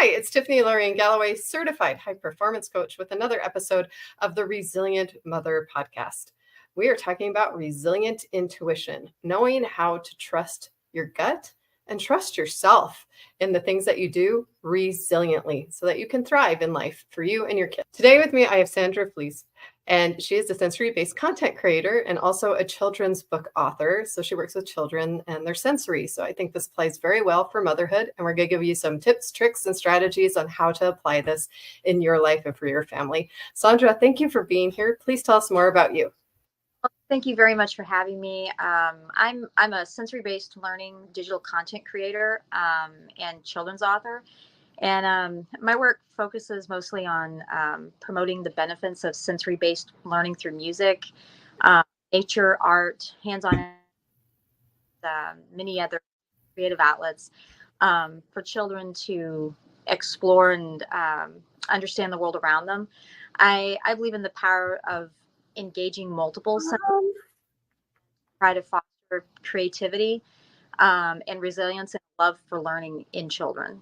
Hi, it's Tiffany Lorian Galloway, certified high performance coach with another episode of the Resilient Mother podcast. We are talking about resilient intuition, knowing how to trust your gut and trust yourself in the things that you do resiliently so that you can thrive in life for you and your kids. Today with me, I have Sandra Flees, and she is a sensory-based content creator and also a children's book author. So she works with children and their sensory. So I think this plays very well for motherhood. And we're going to give you some tips, tricks, and strategies on how to apply this in your life and for your family. Sandra, thank you for being here. Please tell us more about you. Thank you very much for having me. I'm a sensory-based learning digital content creator and children's author. And my work focuses mostly on promoting the benefits of sensory-based learning through music, nature, art, hands-on, many other creative outlets for children to explore and understand the world around them. I believe in the power of engaging multiple senses, try to foster creativity and resilience and love for learning in children.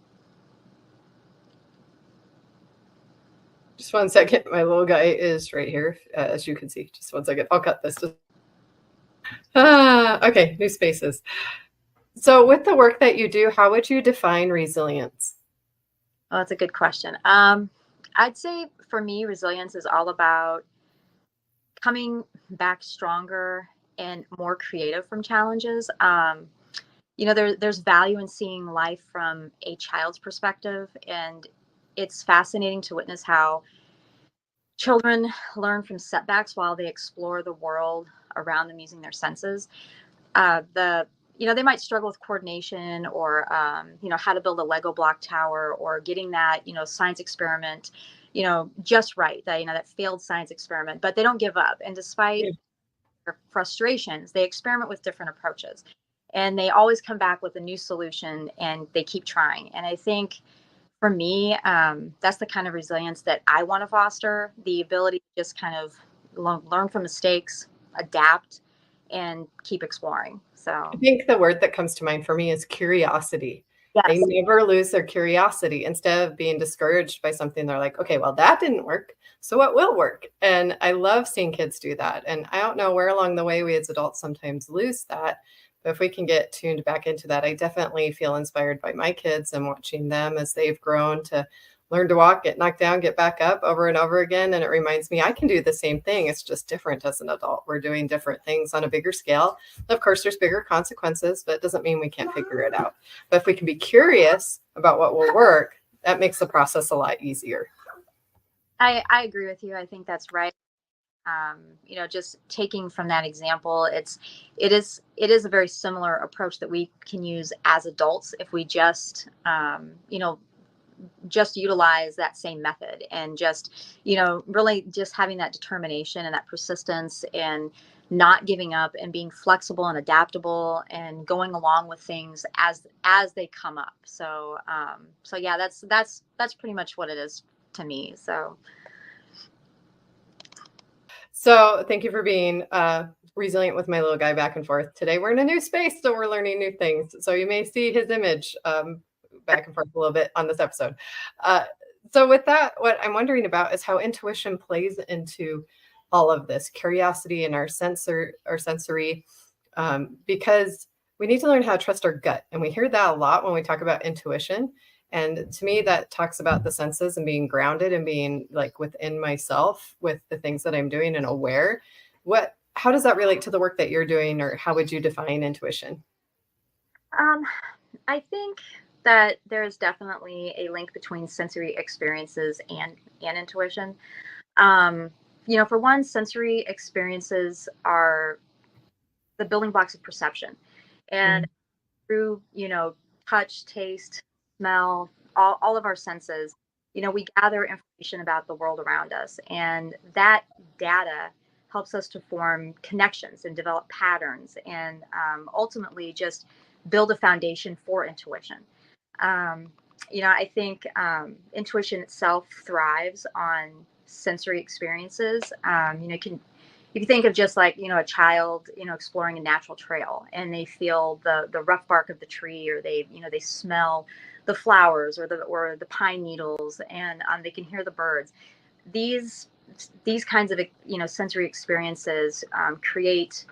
Just one second. My little guy is right here, as you can see. Just one second. I'll cut this. Okay, new spaces. So with the work that you do, how would you define resilience? Oh, that's a good question. I'd say for me, resilience is all about coming back stronger and more creative from challenges. There's value in seeing life from a child's perspective, and it's fascinating to witness how children learn from setbacks while they explore the world around them using their senses. They might struggle with coordination or, how to build a Lego block tower or getting that, science experiment, just right, that failed science experiment, but they don't give up. And despite their frustrations, they experiment with different approaches and they always come back with a new solution and they keep trying. And I think for me, that's the kind of resilience that I want to foster, the ability to just kind of learn from mistakes, adapt, and keep exploring. So I think the word that comes to mind for me is curiosity. yes. They never lose their curiosity. Instead of being discouraged by something, they're like, okay, well, that didn't work. So what will work? And I love seeing kids do that. And I don't know where along the way we as adults sometimes lose that. But if we can get tuned back into that, I definitely feel inspired by my kids and watching them as they've grown to learn to walk, get knocked down, get back up over and over again. And it reminds me, I can do the same thing. It's just different as an adult. We're doing different things on a bigger scale. Of course, there's bigger consequences, but it doesn't mean we can't figure it out. But if we can be curious about what will work, that makes the process a lot easier. I agree with you. I think that's right. Just taking from that example, it is a very similar approach that we can use as adults if we just utilize that same method and just really just having that determination and that persistence and not giving up and being flexible and adaptable and going along with things as they come up. So yeah, that's pretty much what it is to me. So thank you for being resilient with my little guy back and forth. Today we're in a new space, so we're learning new things. So you may see his image back and forth a little bit on this episode. So with that, what I'm wondering about is how intuition plays into all of this, curiosity and our sensory, because we need to learn how to trust our gut. And we hear that a lot when we talk about intuition. And to me, that talks about the senses and being grounded and being like within myself with the things that I'm doing and aware. How does that relate to the work that you're doing, or how would you define intuition? I think that there is definitely a link between sensory experiences and intuition. For one, sensory experiences are the building blocks of perception. And through, touch, taste, smell, all of our senses, we gather information about the world around us. And that data helps us to form connections and develop patterns and ultimately just build a foundation for intuition. I think intuition itself thrives on sensory experiences. If you think of just like, a child, exploring a natural trail and they feel the rough bark of the tree, or they smell the flowers or the pine needles, and they can hear the birds. These kinds of sensory experiences create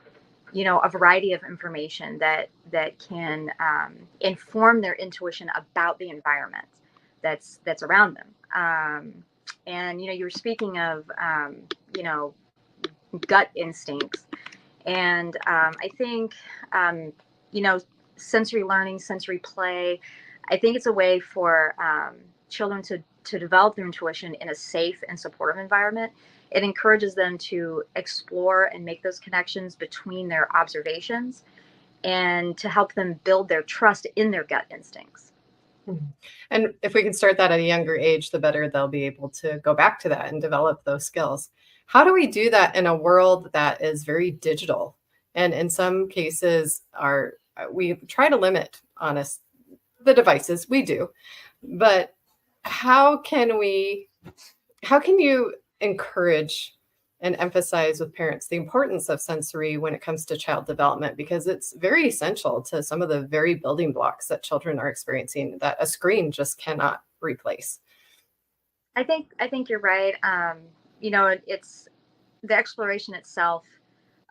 a variety of information that can inform their intuition about the environment that's around them. And you were speaking of gut instincts, and I think you know sensory learning, sensory play. I think it's a way for children to develop their intuition in a safe and supportive environment. It encourages them to explore and make those connections between their observations, and to help them build their trust in their gut instincts. And if we can start that at a younger age, the better they'll be able to go back to that and develop those skills. How do we do that in a world that is very digital? And in some cases, we try to limit the devices. We do, but how can you encourage and emphasize with parents the importance of sensory when it comes to child development? Because it's very essential to some of the very building blocks that children are experiencing that a screen just cannot replace. I think you're right. It's the exploration itself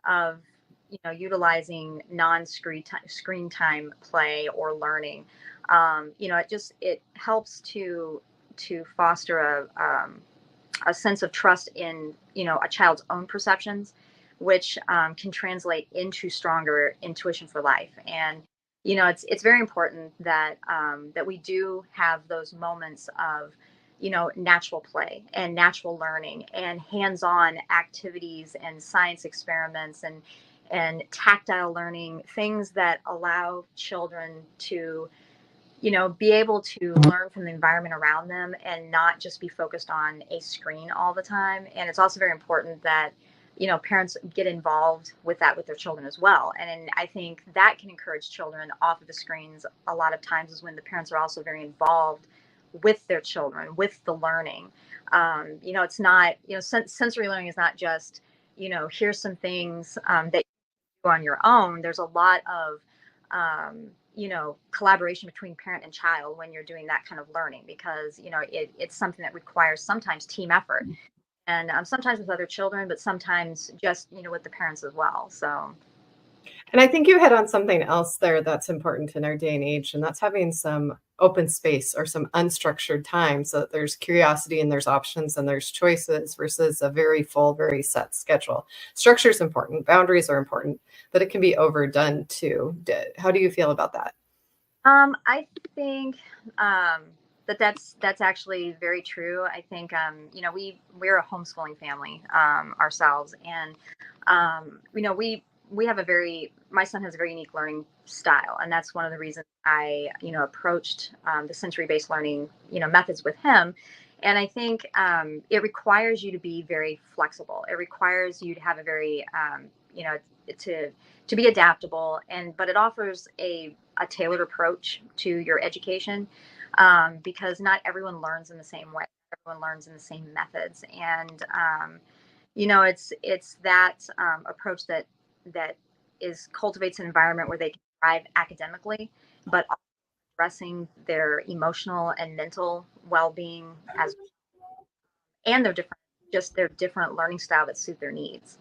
of utilizing screen time play or learning. It helps to foster a sense of trust in a child's own perceptions, which can translate into stronger intuition for life. And it's very important that we do have those moments of natural play and natural learning and hands-on activities and science experiments and tactile learning, things that allow children to be able to learn from the environment around them and not just be focused on a screen all the time. And it's also very important that parents get involved with that with their children as well. And I think that can encourage children off of the screens a lot of times, is when the parents are also very involved with their children, with the learning. It's not, sensory learning is not just, here's some things that you do on your own. There's a lot of, collaboration between parent and child when you're doing that kind of learning, because, it's something that requires sometimes team effort, and sometimes with other children, but sometimes just, with the parents as well. So. And I think you hit on something else there that's important in our day and age, and that's having some open space or some unstructured time so that there's curiosity and there's options and there's choices versus a very full, very set schedule. Structure is important, boundaries are important, but it can be overdone too. How do you feel about that? I think that's actually very true. I think we're a homeschooling family ourselves, and we have my son has a very unique learning style, and that's one of the reasons I approached the sensory-based learning methods with him. And I think it requires you to be very flexible. It requires you to have a very to be adaptable, but it offers a tailored approach to your education, because not everyone learns in the same way. Everyone learns in the same methods, and it's that approach that cultivates an environment where they can thrive academically, but also addressing their emotional and mental well-being and their different learning style that suit their needs.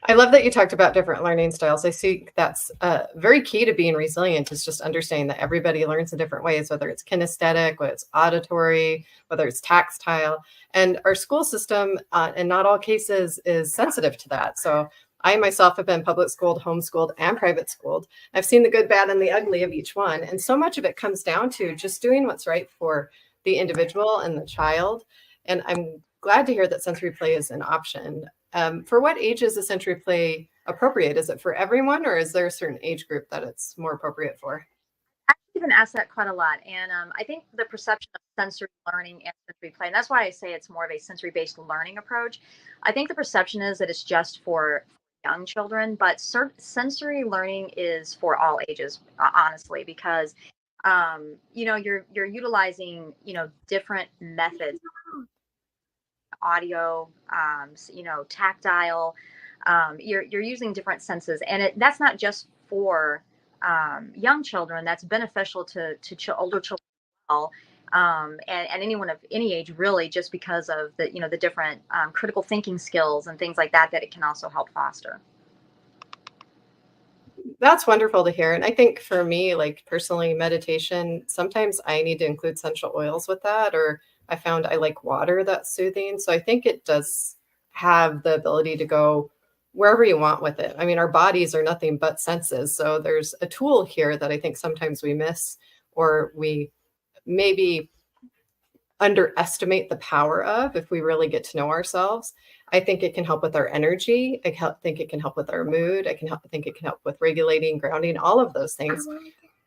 I love that you talked about different learning styles. I see that's very key to being resilient, is just understanding that everybody learns in different ways, whether it's kinesthetic, whether it's auditory, whether it's tactile. And our school system, in not all cases, is sensitive to that. So I myself have been public schooled, homeschooled, and private schooled. I've seen the good, bad, and the ugly of each one. And so much of it comes down to just doing what's right for the individual and the child. And I'm glad to hear that sensory play is an option. For what age is the sensory play appropriate? Is it for everyone, or is there a certain age group that it's more appropriate for? I've been asked that quite a lot. And I think the perception of sensory learning and sensory play, and that's why I say it's more of a sensory-based learning approach. I think the perception is that it's just for young children, but sensory learning is for all ages, honestly, because you're utilizing different methods, audio, tactile. You're using different senses, and that's not just for young children. That's beneficial to older children. well. And anyone of any age, really, just because of the different critical thinking skills and things like that it can also help foster. That's wonderful to hear. And I think for me, like personally, meditation, sometimes I need to include essential oils with that, or I found I like water that's soothing. So I think it does have the ability to go wherever you want with it. I mean, our bodies are nothing but senses. So there's a tool here that I think sometimes we miss, or we maybe underestimate the power of if we really get to know ourselves. I think it can help with our energy. Think it can help with our mood. Think it can help with regulating, grounding, all of those things.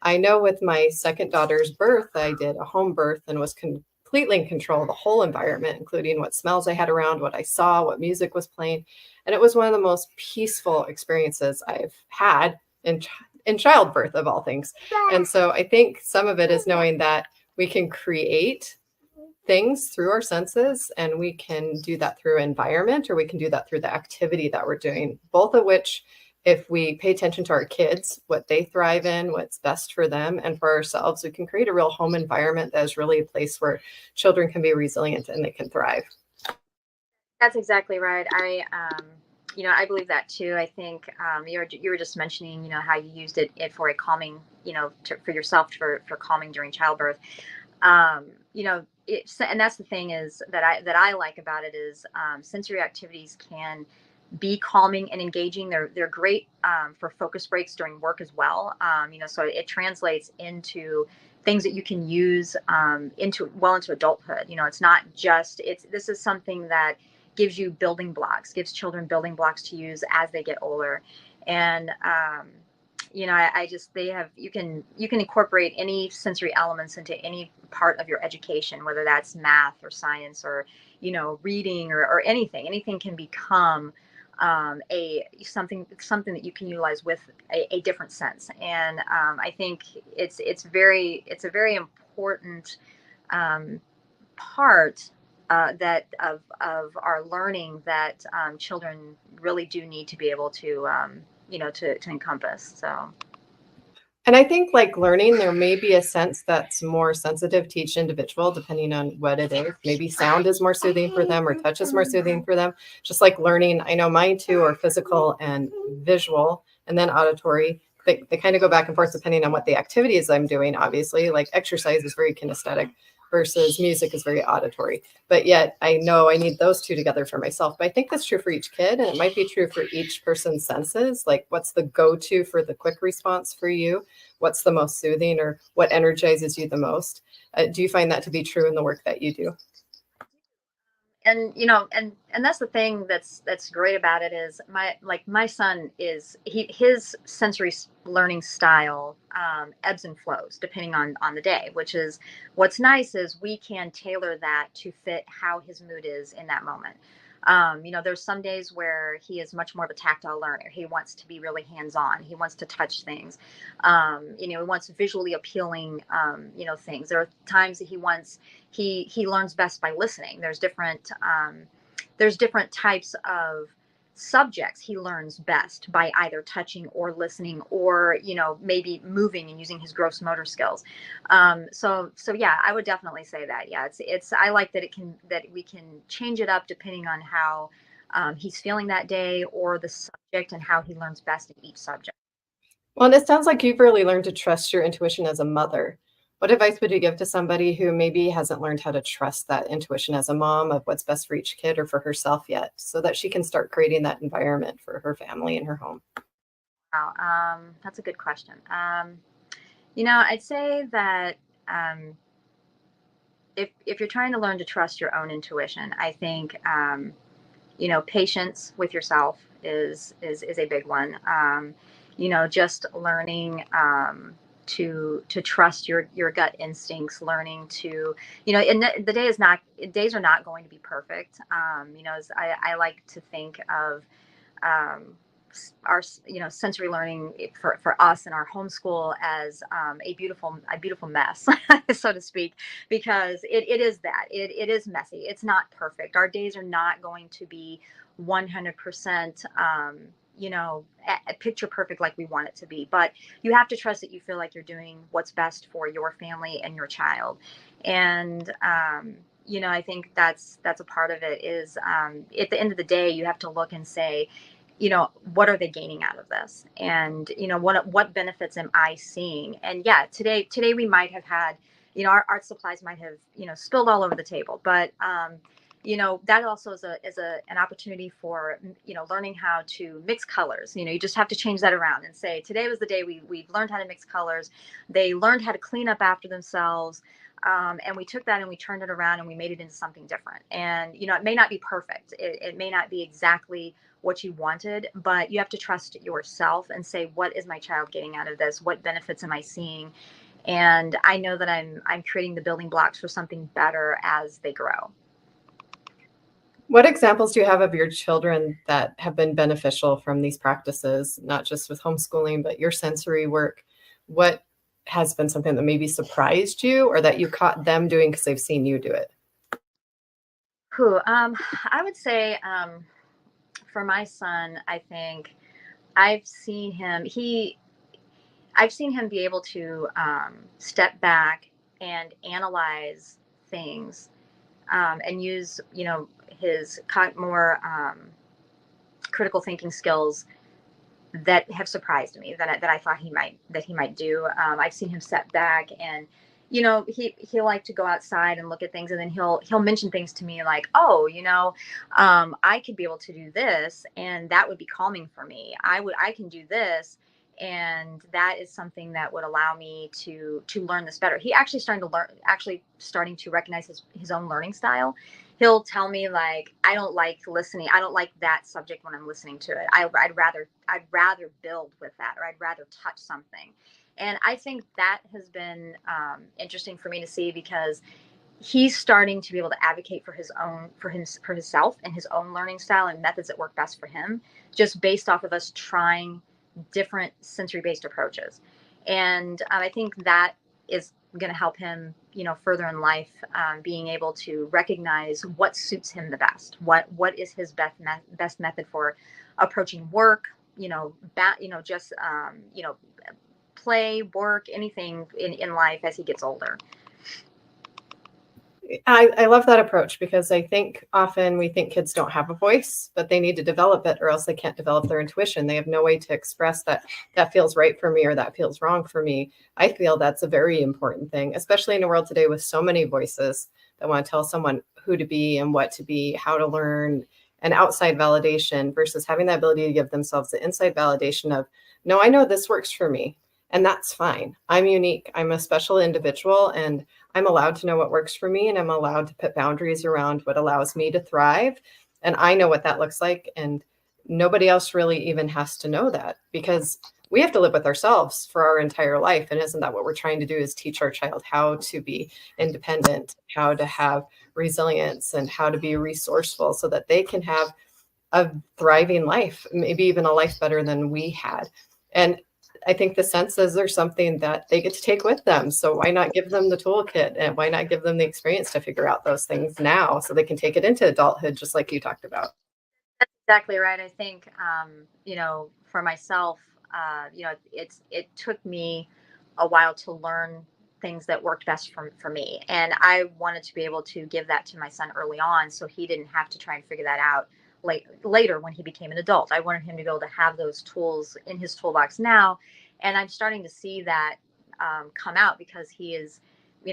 I know with my second daughter's birth, I did a home birth and was completely in control of the whole environment, including what smells I had around, what I saw, what music was playing. And it was one of the most peaceful experiences I've had in childbirth, of all things. And so I think some of it is knowing that we can create things through our senses, and we can do that through environment, or we can do that through the activity that we're doing, both of which, if we pay attention to our kids, what they thrive in, what's best for them and for ourselves, we can create a real home environment that is really a place where children can be resilient and they can thrive. That's exactly right. I believe that too. I think you were just mentioning, how you used it for a calming, for yourself for calming during childbirth. And that's the thing is that I like about it is sensory activities can be calming and engaging. They're great for focus breaks during work as well. So it translates into things that you can use into adulthood. It's not just this is something that gives gives children building blocks to use as they get older. And you can incorporate any sensory elements into any part of your education, whether that's math or science or reading or anything can become something that you can utilize with a different sense. And I think it's a very important part that of our learning that children really do need to be able to to encompass. So. And I think like learning, there may be a sense that's more sensitive to each individual, depending on what it is. Maybe sound is more soothing for them, or touch is more soothing for them. Just like learning, I know mine too are physical and visual, and then auditory. They kind of go back and forth depending on what the activities I'm doing, obviously. Like exercise is very kinesthetic versus music is very auditory. But yet I know I need those two together for myself. But I think that's true for each kid, and it might be true for each person's senses. Like what's the go-to for the quick response for you? What's the most soothing, or what energizes you the most? Do you find that to be true in the work that you do? And that's the thing that's great about it is my son is his sensory learning style ebbs and flows depending on the day, which is what's nice is we can tailor that to fit how his mood is in that moment. There's some days where he is much more of a tactile learner. He wants to be really hands-on. He wants to touch things. He wants visually appealing, things. There are times that he learns best by listening. There's different types of subjects he learns best by either touching or listening or maybe moving and using his gross motor skills. So yeah, I would definitely say that. Yeah, it's I like that we can change it up depending on how he's feeling that day or the subject and how he learns best in each subject. Well, and it sounds like you've really learned to trust your intuition as a mother. What advice would you give to somebody who maybe hasn't learned how to trust that intuition as a mom of what's best for each kid or for herself yet, so that she can start creating that environment for her family and her home? Wow, that's a good question. I'd say that if you're trying to learn to trust your own intuition, I think patience with yourself is a big one. Just learning to trust your gut instincts, learning to and the days are not going to be perfect. As I like to think of our sensory learning for us in our homeschool as a beautiful mess, so to speak, because it is it is messy. It's not perfect. Our days are not going to be 100% picture perfect like we want it to be. But you have to trust that you feel like you're doing what's best for your family and your child. And, I think that's a part of it is, at the end of the day, you have to look and say, what are they gaining out of this? And, what benefits am I seeing? And yeah, today we might have had, our art supplies might have, spilled all over the table, but, that also is an opportunity for, learning how to mix colors. You just have to change that around and say, today was the day we learned how to mix colors. They learned how to clean up after themselves. And we took that and we turned it around and we made it into something different. And, it may not be perfect. It may not be exactly what you wanted, but you have to trust yourself and say, what is my child getting out of this? What benefits am I seeing? And I know that I'm creating the building blocks for something better as they grow. What examples do you have of your children that have been beneficial from these practices, not just with homeschooling, but your sensory work? What has been something that maybe surprised you or that you caught them doing because they've seen you do it? I would say, for my son, I think I've seen him be able to, step back and analyze things, and use, his more, critical thinking skills that have surprised me that I thought he might do. I've seen him step back and, he'll like to go outside and look at things, and then he'll mention things to me like, oh, I could be able to do this, and that would be calming for me. I can do this, and that is something that would allow me to learn this better. He starting to recognize his own learning style. He'll tell me like, I don't like listening. I don't like that subject when I'm listening to it. I'd rather build with that, or I'd rather touch something. And I think that has been, interesting for me to see, because he's starting to be able to advocate for himself and his own learning style and methods that work best for him, just based off of us trying different sensory based approaches. And, I think that is going to help him, further in life, being able to recognize what suits him the best, what is his best method for approaching work, just, play, work, anything in life as he gets older. I love that approach, because I think often we think kids don't have a voice, but they need to develop it, or else they can't develop their intuition. They have no way to express that feels right for me or that feels wrong for me. I feel that's a very important thing, especially in a world today with so many voices that want to tell someone who to be and what to be, how to learn, and outside validation versus having the ability to give themselves the inside validation of, no, I know this works for me. And that's fine. I'm unique. I'm a special individual, and I'm allowed to know what works for me, and I'm allowed to put boundaries around what allows me to thrive. And I know what that looks like. And nobody else really even has to know that, because we have to live with ourselves for our entire life. And isn't that what we're trying to do, is teach our child how to be independent, how to have resilience, and how to be resourceful so that they can have a thriving life, maybe even a life better than we had. And I think the senses are something that they get to take with them. So why not give them the toolkit, and why not give them the experience to figure out those things now so they can take it into adulthood, just like you talked about? That's exactly right. I think, for myself, it took me a while to learn things that worked best for me. And I wanted to be able to give that to my son early on, so he didn't have to try and figure that out later when he became an adult. I wanted him to be able to have those tools in his toolbox now. And I'm starting to see that, come out, because he is,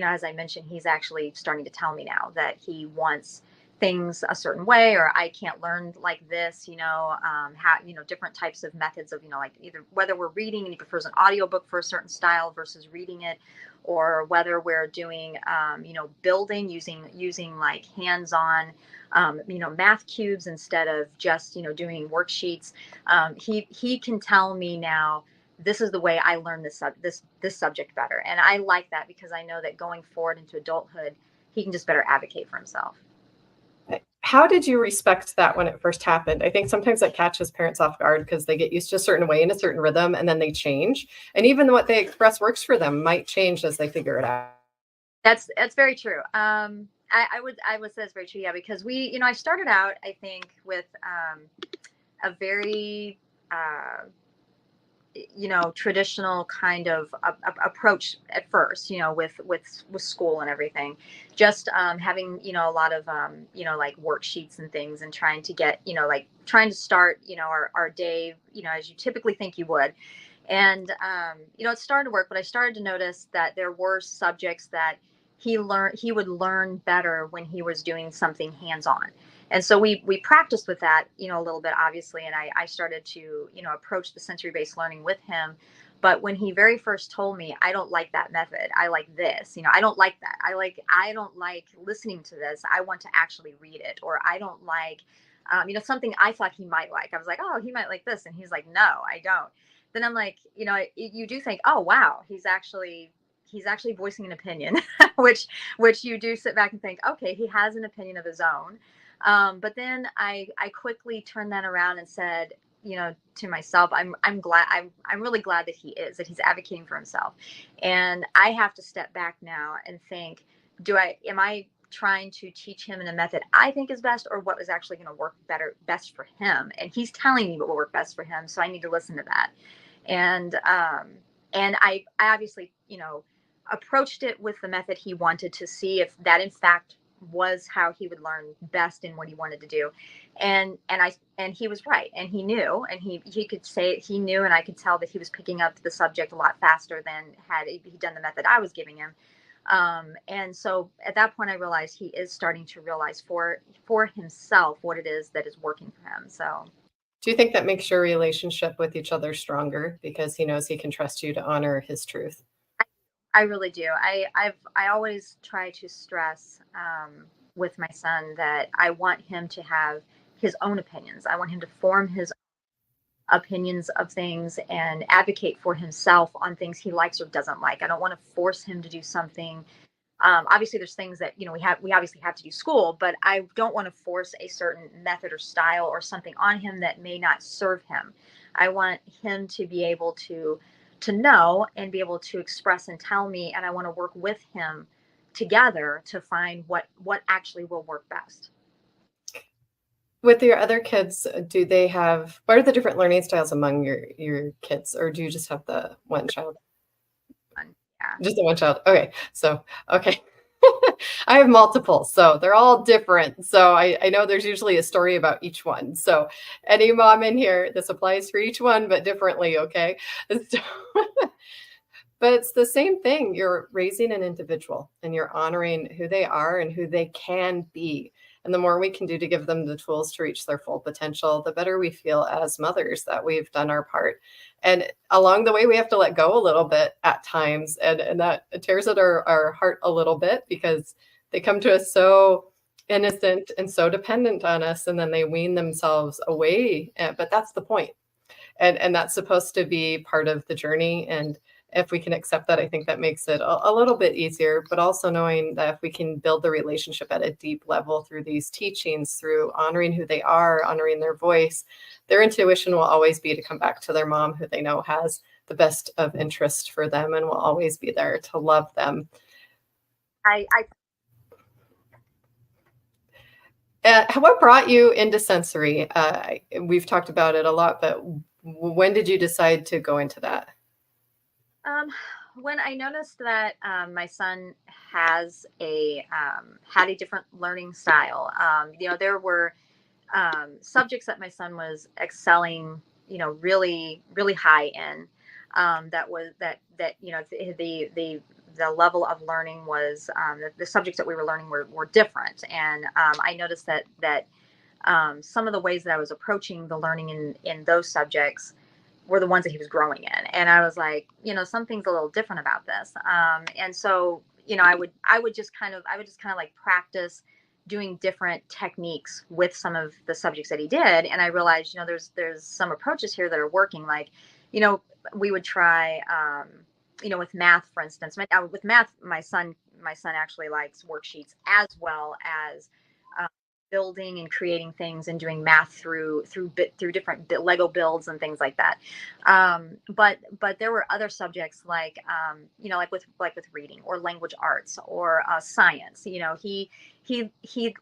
as I mentioned, he's actually starting to tell me now that he wants things a certain way, or I can't learn like this, how, different types of methods of, like either whether we're reading and he prefers an audiobook for a certain style versus reading it, or whether we're doing, building using like hands-on, math cubes instead of just, doing worksheets. He can tell me now, this is the way I learn this subject better. And I like that, because I know that going forward into adulthood, he can just better advocate for himself. How did you respect that when it first happened? I think sometimes that catches parents off guard, because they get used to a certain way in a certain rhythm, and then they change. And even what they express works for them might change as they figure it out. That's very true. I would say that's very true. Yeah, because I started out, I think, with, a very traditional kind of approach at first, with school and everything. Just having, a lot of, like worksheets and things, and trying to get, like trying to start, our day, as you typically think you would. And, it started to work, but I started to notice that there were subjects that he would learn better when he was doing something hands-on. And so we practiced with that, a little bit, obviously. And I started to, approach the sensory-based learning with him. But when he very first told me, I don't like that method, I like this, I don't like that. I don't like listening to this. I want to actually read it. Or I don't like, something I thought he might like. I was like, oh, he might like this. And he's like, no, I don't. Then I'm like, you do think, oh, wow, he's actually voicing an opinion, which you do sit back and think, okay, he has an opinion of his own. But then I quickly turned that around and said, to myself, I'm glad, I'm really glad that he's advocating for himself. And I have to step back now and think, am I trying to teach him in a method I think is best, or what is actually going to work best for him? And he's telling me what will work best for him. So I need to listen to that. And I obviously, approached it with the method he wanted, to see if that in fact was how he would learn best in what he wanted to do. And he was right. And he knew, and he could say he knew, and I could tell that he was picking up the subject a lot faster than had he done the method I was giving him. And so at that point I realized he is starting to realize for himself what it is that is working for him. So Do you think that makes your relationship with each other stronger because he knows he can trust you to honor his truth? I really do. I always try to stress, with my son, that I want him to have his own opinions. I want him to form his opinions of things and advocate for himself on things he likes or doesn't like. I don't want to force him to do something. Obviously, there's things that we obviously have to do school, but I don't want to force a certain method or style or something on him that may not serve him. I want him to be able to know and be able to express and tell me, and I want to work with him together to find what actually will work best. With your other kids, what are the different learning styles among your kids, or do you just have the one child? Yeah. Just the one child. Okay. So, okay. I have multiple, so they're all different. So I know there's usually a story about each one. So any mom in here, this applies for each one, but differently. Okay. So, but it's the same thing. You're raising an individual and you're honoring who they are and who they can be. And the more we can do to give them the tools to reach their full potential, the better we feel as mothers that we've done our part. And along the way, we have to let go a little bit at times. And that tears at our heart a little bit because they come to us so innocent and so dependent on us. And then they wean themselves away. But that's the point. And that's supposed to be part of the journey. And if we can accept that, I think that makes it a little bit easier, but also knowing that if we can build the relationship at a deep level through these teachings, through honoring who they are, honoring their voice, their intuition will always be to come back to their mom, who they know has the best of interest for them and will always be there to love them. What brought you into sensory? We've talked about it a lot, but when did you decide to go into that? When I noticed that my son has had a different learning style, there were subjects that my son was excelling, really, really high in. The level of learning was, the subjects that we were learning were different, and I noticed that some of the ways that I was approaching the learning in those subjects were the ones that he was growing in. And I was like, something's a little different about this. And so, I would just kind of like practice doing different techniques with some of the subjects that he did. And I realized, there's some approaches here that are working. Like, we would try, with math, for instance. With math, my son actually likes worksheets as well as building and creating things and doing math through different Lego builds and things like that. But there were other subjects like with reading or language arts or science. He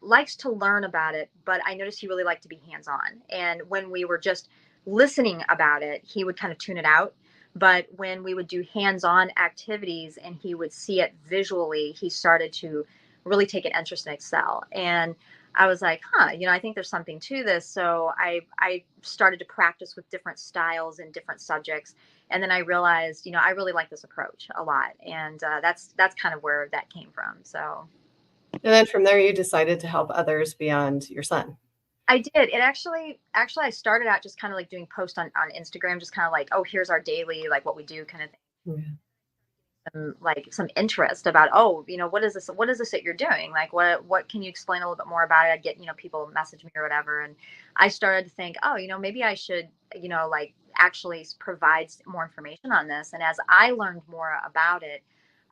likes to learn about it, but I noticed he really liked to be hands-on. And when we were just listening about it, he would kind of tune it out. But when we would do hands-on activities and he would see it visually, he started to really take an interest in Excel. And I was like, I think there's something to this. So I started to practice with different styles and different subjects. And then I realized, I really like this approach a lot. And that's kind of where that came from. So. And then from there, you decided to help others beyond your son. I did. It actually, I started out just kind of like doing posts on Instagram, just kind of like, oh, here's our daily, like what we do kind of thing. Like some interest about, what is this that you're doing? Like, what can you explain a little bit more about it? I'd get, people message me or whatever. And I started to think, maybe I should, like actually provide more information on this. And as I learned more about it,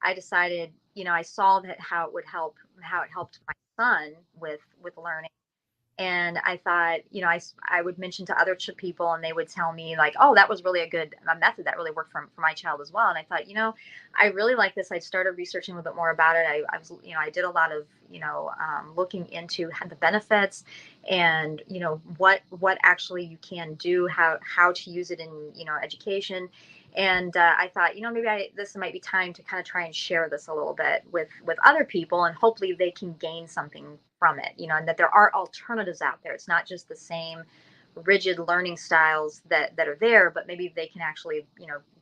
I decided, I saw that how it helped my son with learning. And I thought, I would mention to other people and they would tell me like, oh, that was really a good method that really worked for my child as well. And I thought, I really like this. I started researching a little bit more about it. I was, I did a lot of, looking into the benefits and, what actually you can do, how to use it in, education. And I thought, maybe this might be time to kind of try and share this a little bit with other people, and hopefully they can gain something from it, and that there are alternatives out there. It's not just the same rigid learning styles that are there, but maybe they can actually,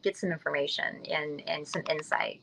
get some information and some insight.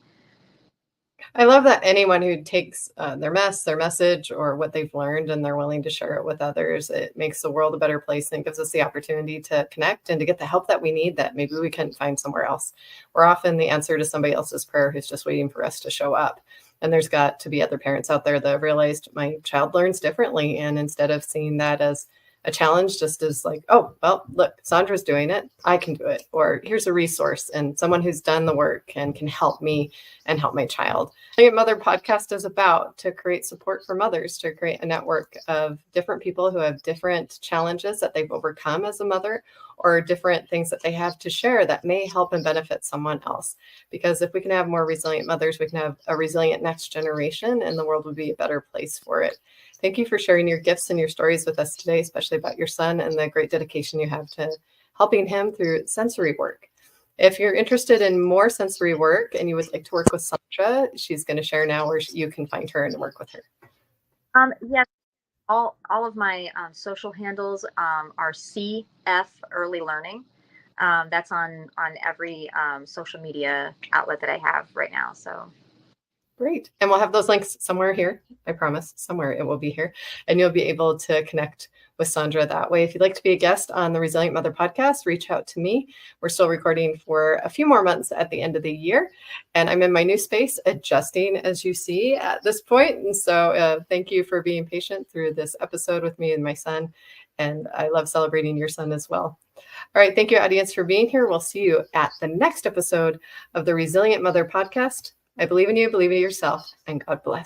I love that anyone who takes their message, or what they've learned, and they're willing to share it with others, it makes the world a better place and gives us the opportunity to connect and to get the help that we need that maybe we couldn't find somewhere else. We're often the answer to somebody else's prayer who's just waiting for us to show up. And there's got to be other parents out there that have realized my child learns differently. And instead of seeing that as a challenge, just as like, oh, well, look, Sandra's doing it, I can do it. Or here's a resource and someone who's done the work and can help me and help my child. Resilient Mother podcast is about to create support for mothers, to create a network of different people who have different challenges that they've overcome as a mother, or different things that they have to share that may help and benefit someone else. Because if we can have more resilient mothers, we can have a resilient next generation, and the world would be a better place for it. Thank you for sharing your gifts and your stories with us today, especially about your son and the great dedication you have to helping him through sensory work. If you're interested in more sensory work and you would like to work with Sandra, she's going to share now where you can find her and work with her. Yes, all of my social handles are CF Early Learning. That's on every social media outlet that I have right now. So. Great. And we'll have those links somewhere here. I promise somewhere it will be here. And you'll be able to connect with Sandra that way. If you'd like to be a guest on the Resilient Mother podcast, reach out to me. We're still recording for a few more months at the end of the year. And I'm in my new space, adjusting, as you see at this point. And so thank you for being patient through this episode with me and my son. And I love celebrating your son as well. All right. Thank you, audience, for being here. We'll see you at the next episode of the Resilient Mother podcast. I believe in you, believe in yourself, and God bless.